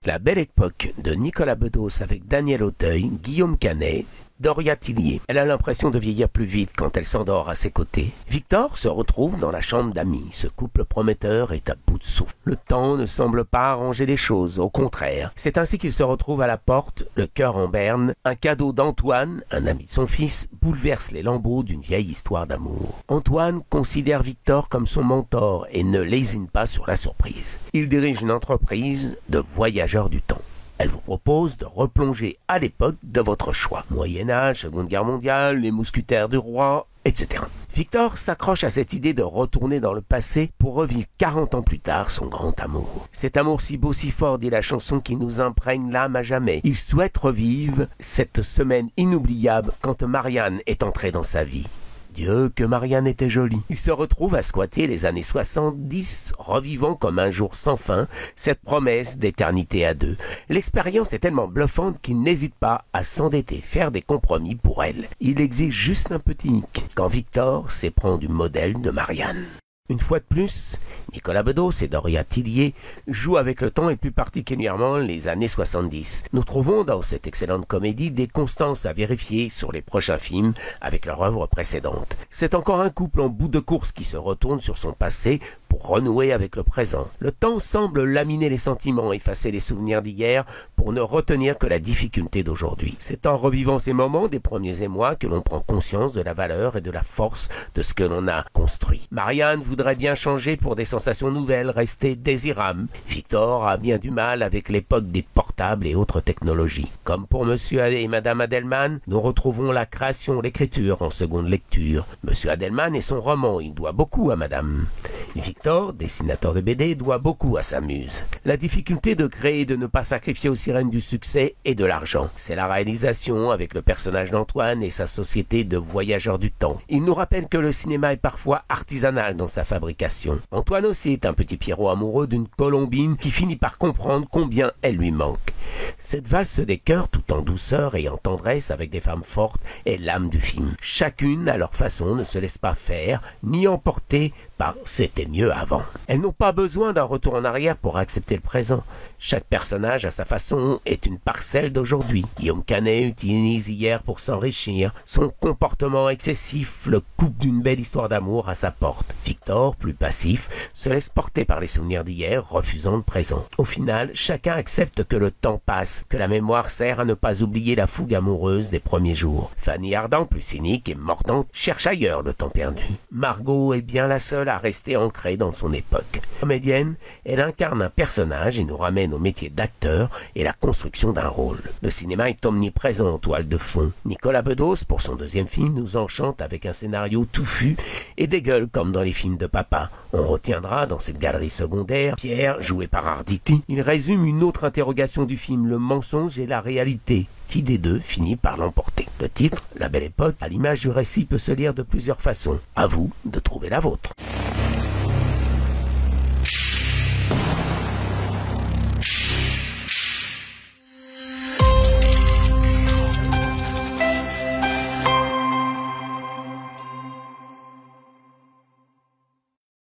La belle époque de Nicolas Bedos avec Daniel Auteuil, Guillaume Canet, Doria Tillier. Elle a l'impression de vieillir plus vite quand elle s'endort à ses côtés. Victor se retrouve dans la chambre d'amis. Ce couple prometteur est à bout de souffle. Le temps ne semble pas arranger les choses, au contraire. C'est ainsi qu'il se retrouve à la porte, le cœur en berne. Un cadeau d'Antoine, un ami de son fils, bouleverse les lambeaux d'une vieille histoire d'amour. Antoine considère Victor comme son mentor et ne lésine pas sur la surprise. Il dirige une entreprise de voyageurs du temps. Elle vous propose de replonger à l'époque de votre choix. Moyen-Âge, Seconde Guerre mondiale, les mousquetaires du roi, etc. Victor s'accroche à cette idée de retourner dans le passé pour revivre 40 ans plus tard son grand amour. Cet amour si beau, si fort, dit la chanson, qui nous imprègne l'âme à jamais. Il souhaite revivre cette semaine inoubliable quand Marianne est entrée dans sa vie. Dieu, que Marianne était jolie. Il se retrouve à squatter les années 70, revivant comme un jour sans fin cette promesse d'éternité à deux. L'expérience est tellement bluffante qu'il n'hésite pas à s'endetter, faire des compromis pour elle. Il exige juste un petit hic, quand Victor s'éprend du modèle de Marianne. Une fois de plus, Nicolas Bedos et Doria Tillier jouent avec le temps et plus particulièrement les années 70. Nous trouvons dans cette excellente comédie des constances à vérifier sur les prochains films avec leur œuvre précédente. C'est encore un couple en bout de course qui se retourne sur son passé pour renouer avec le présent. Le temps semble laminer les sentiments, effacer les souvenirs d'hier pour ne retenir que la difficulté d'aujourd'hui. C'est en revivant ces moments des premiers émois que l'on prend conscience de la valeur et de la force de ce que l'on a construit. Marianne voudrait bien changer pour des sensations nouvelles, rester désirable. Victor a bien du mal avec l'époque des portables et autres technologies. Comme pour Monsieur et Madame Adelman, nous retrouvons la création, l'écriture en seconde lecture. Monsieur Adelman et son roman, il doit beaucoup à Madame. Victor, dessinateur de BD, doit beaucoup à sa muse. La difficulté de créer et de ne pas sacrifier aux sirènes du succès et de l'argent. C'est la réalisation avec le personnage d'Antoine et sa société de voyageurs du temps. Il nous rappelle que le cinéma est parfois artisanal dans sa fabrication. Antoine aussi est un petit Pierrot amoureux d'une colombine qui finit par comprendre combien elle lui manque. Cette valse des cœurs tout en douceur et en tendresse avec des femmes fortes est l'âme du film. Chacune à leur façon ne se laisse pas faire ni emporter par « c'était mieux avant ». Elles n'ont pas besoin d'un retour en arrière pour accepter le présent. Chaque personnage à sa façon est une parcelle d'aujourd'hui. Guillaume Canet utilise hier pour s'enrichir. Son comportement excessif le coupe d'une belle histoire d'amour à sa porte. Victor, plus passif, se laisse porter par les souvenirs d'hier, refusant le présent. Au final, chacun accepte que le temps passe, que la mémoire sert à ne pas oublier la fougue amoureuse des premiers jours. Fanny Ardant, plus cynique et mordante, cherche ailleurs le temps perdu. Margot est bien la seule à rester ancrée dans son époque. Comédienne, elle incarne un personnage et nous ramène au métier d'acteur et la construction d'un rôle. Le cinéma est omniprésent en toile de fond. Nicolas Bedos, pour son deuxième film, nous enchante avec un scénario touffu et des gueules comme dans les films de papa. On retiendra dans cette galerie secondaire Pierre, joué par Arditi. Il résume une autre interrogation du film, le mensonge et la réalité. Qui des deux finit par l'emporter? Le titre, La Belle Époque, à l'image du récit, peut se lire de plusieurs façons. À vous de trouver la vôtre.